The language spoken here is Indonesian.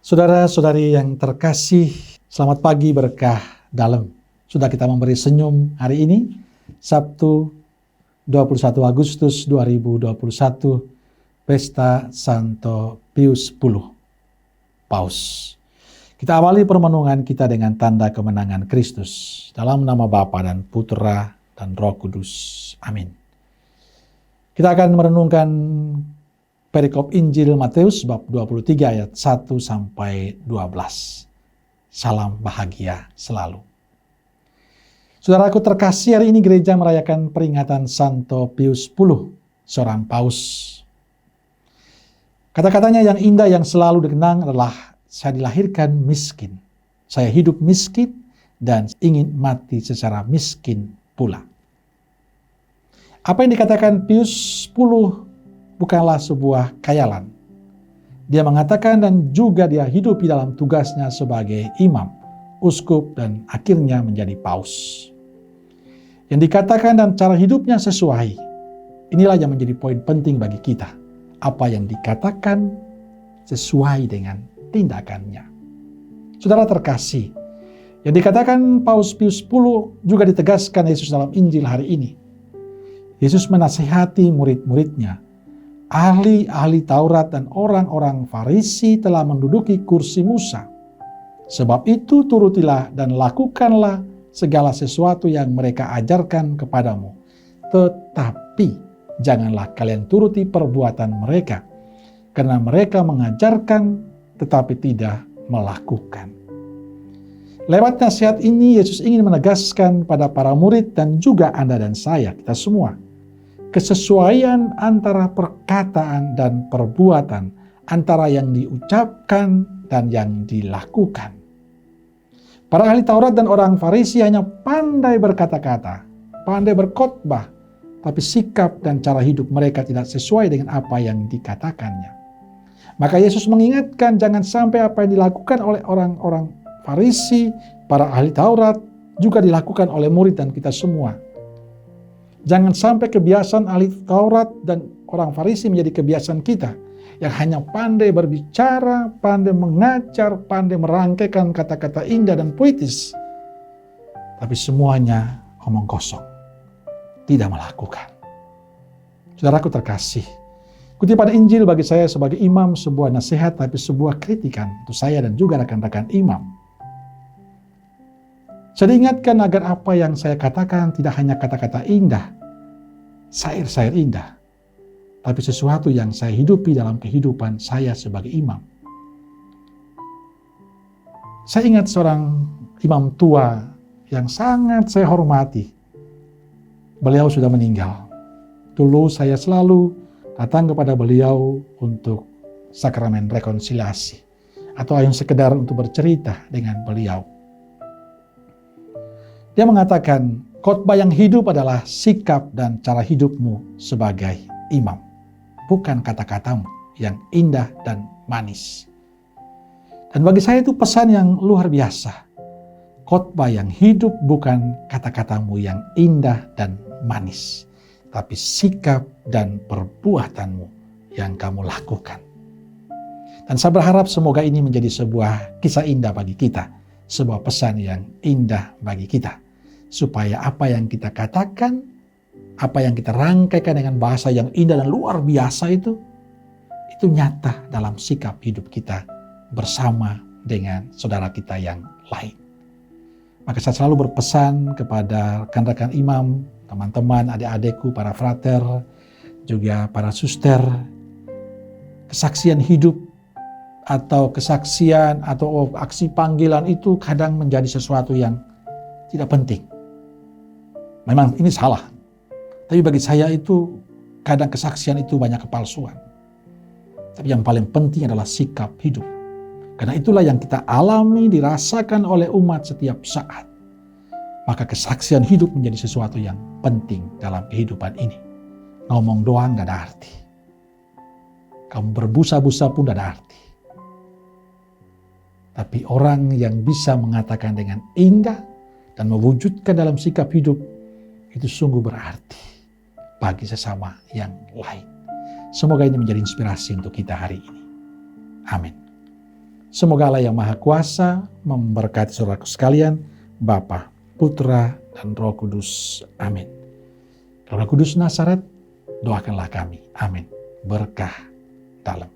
Saudara-saudari yang terkasih, selamat pagi berkah dalam. Sudah kita memberi senyum hari ini, Sabtu 21 Agustus 2021, Pesta Santo Pius X, Paus. Kita awali permenungan kita dengan tanda kemenangan Kristus. Dalam nama Bapa dan Putra dan Roh Kudus. Amin. Kita akan merenungkan perikop Injil Matius bab 23 ayat 1 sampai 12. Salam bahagia selalu. Saudaraku terkasih, hari ini gereja merayakan peringatan Santo Pius X, seorang paus. Kata-katanya yang indah yang selalu dikenang adalah, saya dilahirkan miskin, saya hidup miskin, dan ingin mati secara miskin pula. Apa yang dikatakan Pius X bukanlah sebuah khayalan. Dia mengatakan dan juga dia hidup di dalam tugasnya sebagai imam, uskup, dan akhirnya menjadi paus. Yang dikatakan dan cara hidupnya sesuai. Inilah yang menjadi poin penting bagi kita. Apa yang dikatakan sesuai dengan tindakannya. Saudara terkasih, yang dikatakan Paus Pius X juga ditegaskan Yesus dalam Injil hari ini. Yesus menasihati murid-muridnya. Ahli-ahli Taurat dan orang-orang Farisi telah menduduki kursi Musa. Sebab itu turutilah dan lakukanlah segala sesuatu yang mereka ajarkan kepadamu. Tetapi janganlah kalian turuti perbuatan mereka, karena mereka mengajarkan tetapi tidak melakukan. Lewat nasihat ini Yesus ingin menegaskan pada para murid dan juga Anda dan saya, kita semua, kesesuaian antara perkataan dan perbuatan, antara yang diucapkan dan yang dilakukan. Para ahli Taurat dan orang Farisi hanya pandai berkata-kata, pandai berkhotbah, tapi sikap dan cara hidup mereka tidak sesuai dengan apa yang dikatakannya. Maka Yesus mengingatkan jangan sampai apa yang dilakukan oleh orang-orang Farisi, para ahli Taurat, juga dilakukan oleh murid dan kita semua. Jangan sampai kebiasaan ahli Taurat dan orang Farisi menjadi kebiasaan kita yang hanya pandai berbicara, pandai mengajar, pandai merangkaikan kata-kata indah dan puitis. Tapi semuanya omong kosong, tidak melakukan. Saudaraku terkasih, kutipan Injil bagi saya sebagai imam sebuah nasihat tapi sebuah kritikan untuk saya dan juga rekan-rekan imam. Saya diingatkan agar apa yang saya katakan tidak hanya kata-kata indah, syair-syair indah, tapi sesuatu yang saya hidupi dalam kehidupan saya sebagai imam. Saya ingat seorang imam tua yang sangat saya hormati. Beliau sudah meninggal. Dulu saya selalu datang kepada beliau untuk sakramen rekonsiliasi atau hanya sekedar untuk bercerita dengan beliau. Dia mengatakan, khotbah yang hidup adalah sikap dan cara hidupmu sebagai imam, bukan kata-katamu yang indah dan manis. Dan bagi saya itu pesan yang luar biasa. Khotbah yang hidup bukan kata-katamu yang indah dan manis, tapi sikap dan perbuatanmu yang kamu lakukan. Dan saya berharap semoga ini menjadi sebuah kisah indah bagi kita, sebuah pesan yang indah bagi kita. Supaya apa yang kita katakan, apa yang kita rangkaikan dengan bahasa yang indah dan luar biasa itu nyata dalam sikap hidup kita bersama dengan saudara kita yang lain. Maka saya selalu berpesan kepada rekan-rekan imam, teman-teman, adik-adikku, para frater, juga para suster, kesaksian hidup atau kesaksian atau aksi panggilan itu kadang menjadi sesuatu yang tidak penting. Memang ini salah. Tapi bagi saya itu kadang kesaksian itu banyak kepalsuan. Tapi yang paling penting adalah sikap hidup. Karena itulah yang kita alami, dirasakan oleh umat setiap saat. Maka kesaksian hidup menjadi sesuatu yang penting dalam kehidupan ini. Ngomong doang gak ada arti. Kamu berbusa-busa pun gak ada arti. Tapi orang yang bisa mengatakan dengan indah dan mewujudkan dalam sikap hidup, itu sungguh berarti bagi sesama yang lain. Semoga ini menjadi inspirasi untuk kita hari ini. Amin. Semoga Allah yang Maha Kuasa memberkati saudaraku sekalian, Bapa, Putra, dan Roh Kudus. Amin. Roh Kudus Nazaret, doakanlah kami. Amin. Berkah dalam.